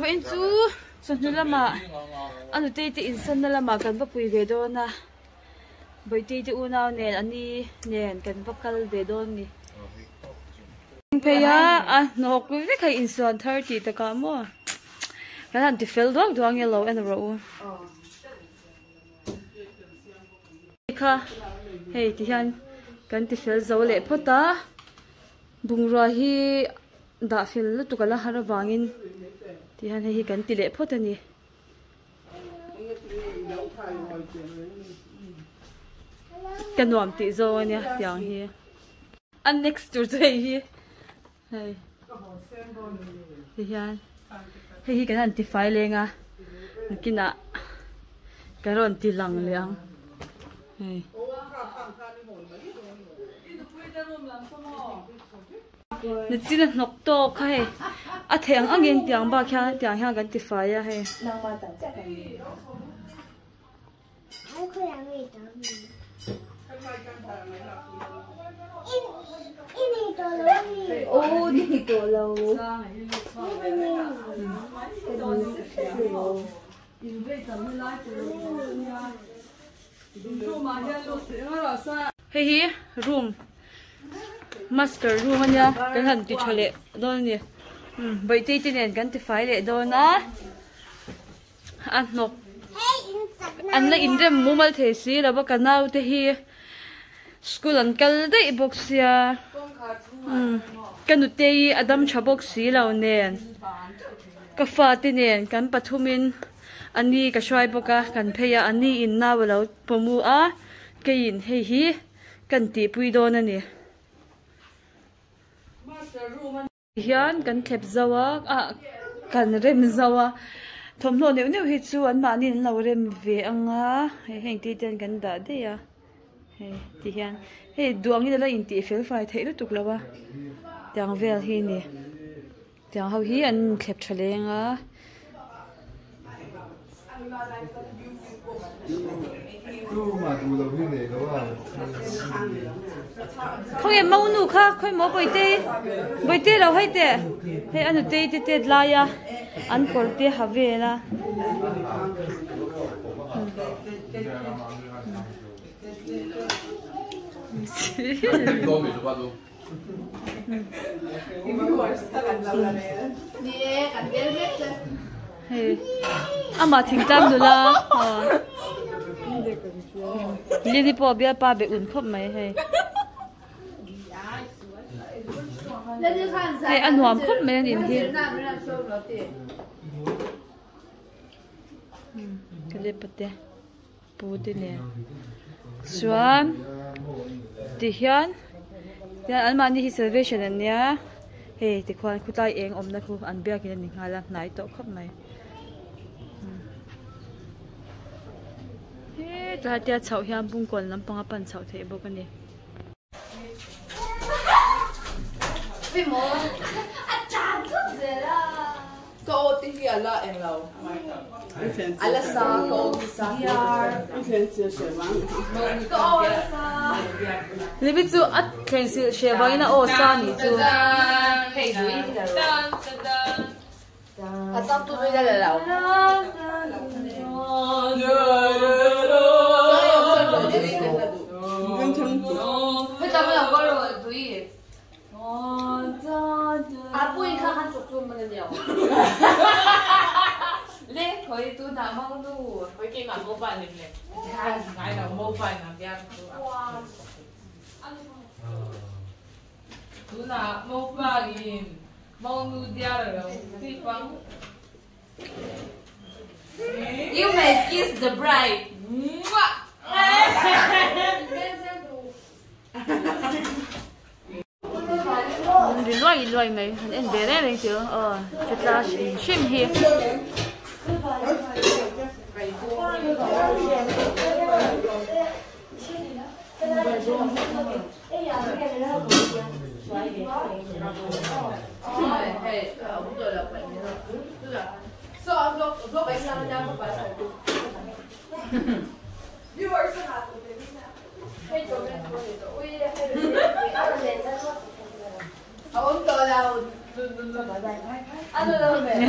vậy chú cho nó là mà anh tây thì insan là mà cần bắt quỳ về đó na bởi tây thì u nào nè anh đi nè cần bắt cal về đó nè Patea nó cũng biết hay insan 30 ta cả mua cái thằng thì fill đó doang yellow and row kha hey thì han kan ti fill zo le phota bung ra hi da fill tu kala har wangin thì han hi kan ti le phota ni kan nuam ti zo ania tiang hi an next to hi hey thì han hi kan ti file lenga kina karon ti lang liang hey nè chỉ là nóc to khai à thèn anh em tiếng ba kia tiếng hàng gần tít phải à hay ô đi tổ lâu hey hi room master room nha cái thằng thì chơi lệ đó nè vậy thì nè cái thì phải lệ đó na ăn nộp ăn là in rem mua mal thế xí là bác nào thế hi school ăn cal đấy bốc xí cái nút tây Adam cho bốc xí là nè cái pha thì nè cái pathumin anh đi cái xoay bốc cái Patea anh đi in na vào lâu pomu cái in hey hi cái tí bui đó nè hian kan thep zawa kan rem zawa thomlo neu neu hi chu an ma nin lo rem ve anga heng ti ten kan da de ya he ti hian he duang hi la in ti fel fai thei lu tuk lawa tiang vel hi ni tiang ho hi an thep thalenga không em mau nụ kha khơi mỏ bồi tê đâu hay tê hay anh tê tê tê la ya anh còn tê hà về la mà thỉnh tam rồi la liên đi bỏ bia ba bị ủn khóc mày hay hay ăn hoàng khóc mày nhìn hiền cái lép bát bù thế nè xuân thì hiền thì anh mang đi salvation anh nhá hey thì khoan khu tay em ôm nó khu ăn bia kia nhìn ngay là nãy tổ khóc mày ta tia chậu hiam bung quần lắm bông pan chậu thế bố cái này vì mồ chán chút gì là cô tí kia là em lâu ala sa cô sa cô sa lý biết chú ắt khen sự share với nó ô sa nhỉ chú hey đuổi à sao tôi ra là lâu Hơi tao mới làm con rồi túi. Bui khá khăn chụp chung mà nhiều. Lê, khởi tôi nào mong đủ. Khởi kia mà mua bài này này. Ngày nào mua bài nào kia. Tôi nào mua bài gì, mong đủ dia rồi, thì vắng. You may kiss the bride. Đi loay mày, em bé đấy mình chưa, thật là shim hi.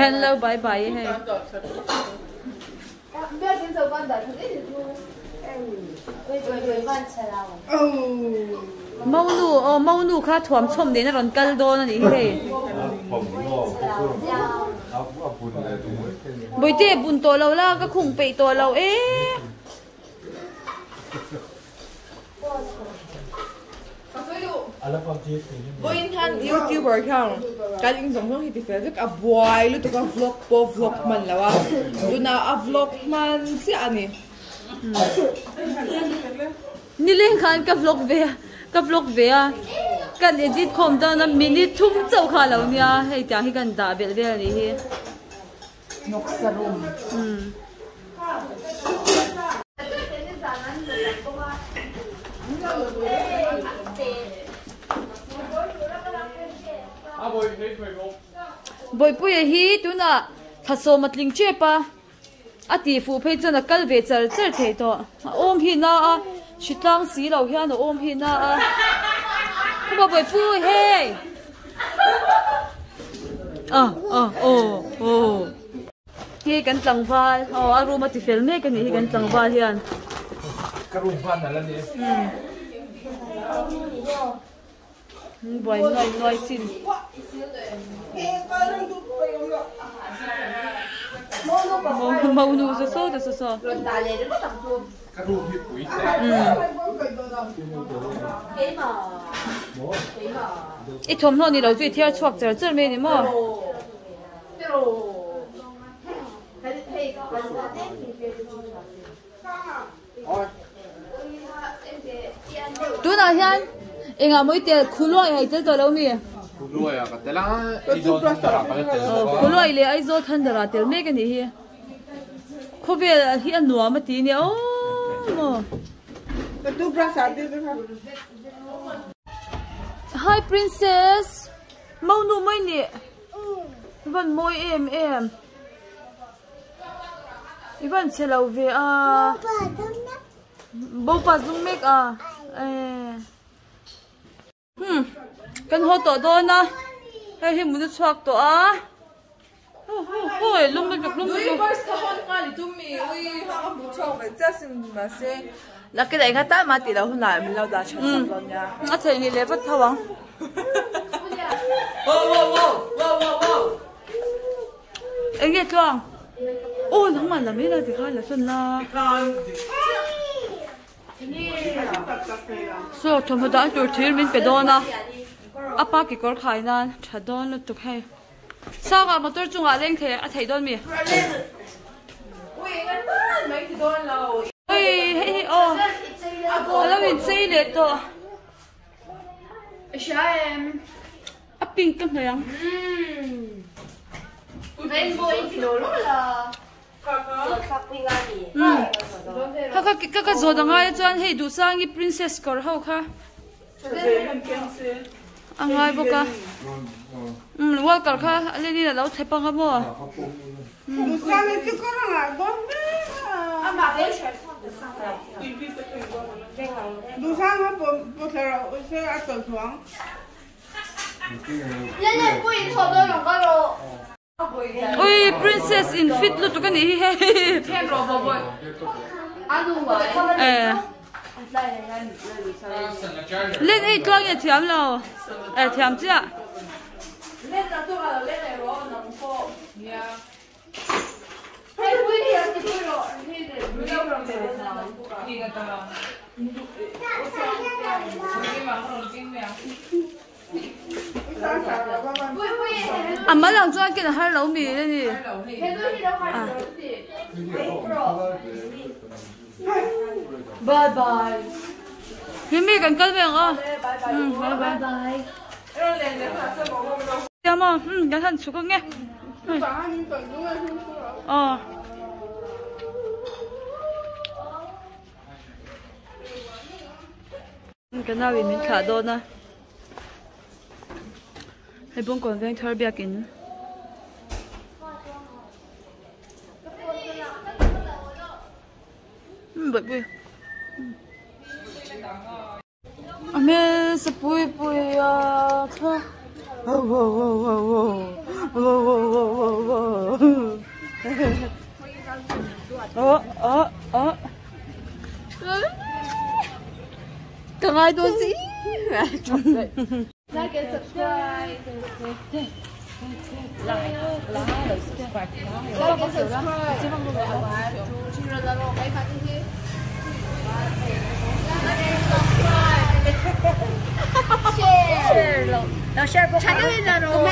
Hello, bye bye. Hey. Monu kha thuam chom de na ron kal do na ni he. Boite bun to lo la ka khung pe to lo e. Boin han YouTuber kang kaling zong zong hiti fe a boy lu to ka vlog man lawa du na a vlog man si ani Nilen khan ka vlog ve a kan edit khom da na minute thum chau kha lo nia hei ta hi kan da bel bel ni hi nok sarum boy pui hi tu na thaso matling che pa ati fu phei chana kal ve chal chal thei to om hi na a shitlang si lo hian om hi na a ba boy pui he hi kan tlang wal aru ma ti fel me kan hi kan tlang wal hian Karung van na lan ni. Boy noi sin Monu so Karung hi pui te. I thom no ni lo zui thiar chuak char char me ni mo tu na hian enga moi te khuloi hai tel to lo mi Hluai ka tlang MIZO tara ka te. khuloi le ai zo than dara tel me ka ni hi khobe hi an nuam ma ti ni o mo tu prasad de hi princess Monu mai ni van moi em Ivan chelo ve a bo pa zum mek a kan ho to do na he mu de chhuak to a hoi lum mek first ka hon ka li tu mi ui ha ka bu chok ve cha sin ma se la ke dai khata ma ti lo huna mi lo da chan sam lo nya a thei ni le vat thawang wow enge twang ô nắng mà làm thế là thì khai là xuân la so thầm hồi đó tôi thấy mình phải đo na apa cái con khai na chả đo nó tục hay sao cả mà tôi chung à lên thế thấy đo mi ui ngan mấy thì don lâu ôi hey ô nó mình xây để to à pink cái này không Rainbow in Florida. Kaka zo da ngai chuan hei du sang i princess kor ho kha angai boka wal kar kha ale ni la thepa nga mo du sang ni ko na don du sang ha po thera o se a to thuang Lên quỳ thọ đôi lòng cái đồ. oi princess in fit lu tu kan hi he Ten ro bo boy. Ăn đủ vậy. lên ei twang ya thiam lo thiam cha lên là tôi là lên này rồi nằm phô Yeah. Hey, quỳ thì ăn quỳ rồi. Đi để. Ni ga ta. Ni ma ro king me. Quỳ quỳ. amma lang chuan ken har lo mi le ni Thế tôi đi đâu phải rồi thì. bye bye mi kan kal veng a bye bye Bye. rồi lên đến là sẽ bỏ vào đâu ya mo kan han chu ko nge cả những tuần đúng ờ cái nào mình thả đồ na hay bông còn vang thar bia kín bậy bụi mẹ sắp bụi bụi à thôi Càng ai đôi gì? Like and subscribe. Like and subscribe. Share. Nào share của khán giả rồi.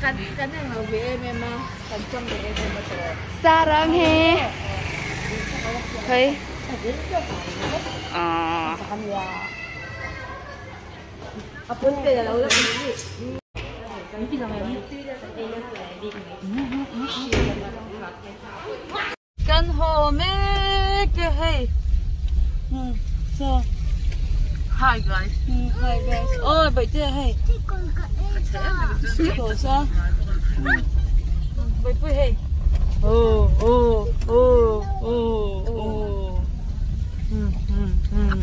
Khán giả nào về em mà khán trong để em mà rồi. 사랑해. Thấy. À. 아픈데 나 올라. Căn hộ mẹ cái hay. So. Hi guys. Hi guys. Oh, vậy thế hay. Tổ sao? Vậy vui hay.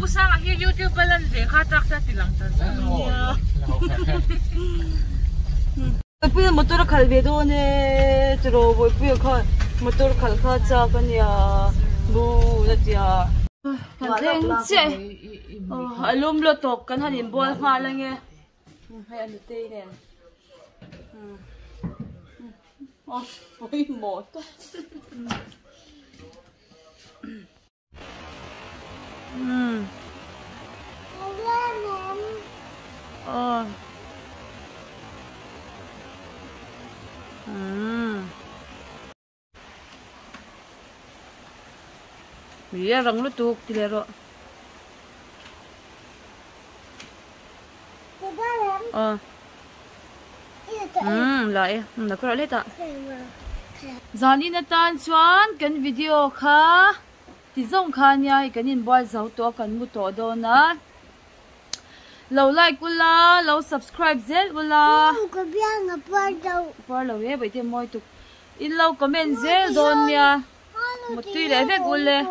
Pusang here YouTube pala din khatak sa tilang sa. Bây giờ motor khal về đâu nè, rồi bây giờ motor khal khá cha cái nhà, bu là gì à? Cái thằng chết, alum lo tóc cái thằng bố pha lên nghe, hay ăn tê nè, ôi mệt quá, Iya rang lutuk tilero. Lại, nó có lại ta. Zani na tan chuan kan video kha ti zong kha nya kan in boy zau to kan mu to do na. Lâu like kula, lâu subscribe zel kula. Có biết ngập vào đâu. Par lâu ye bai te moi tu. In lâu comment zel don nya. Một tuy lẽ vết kule.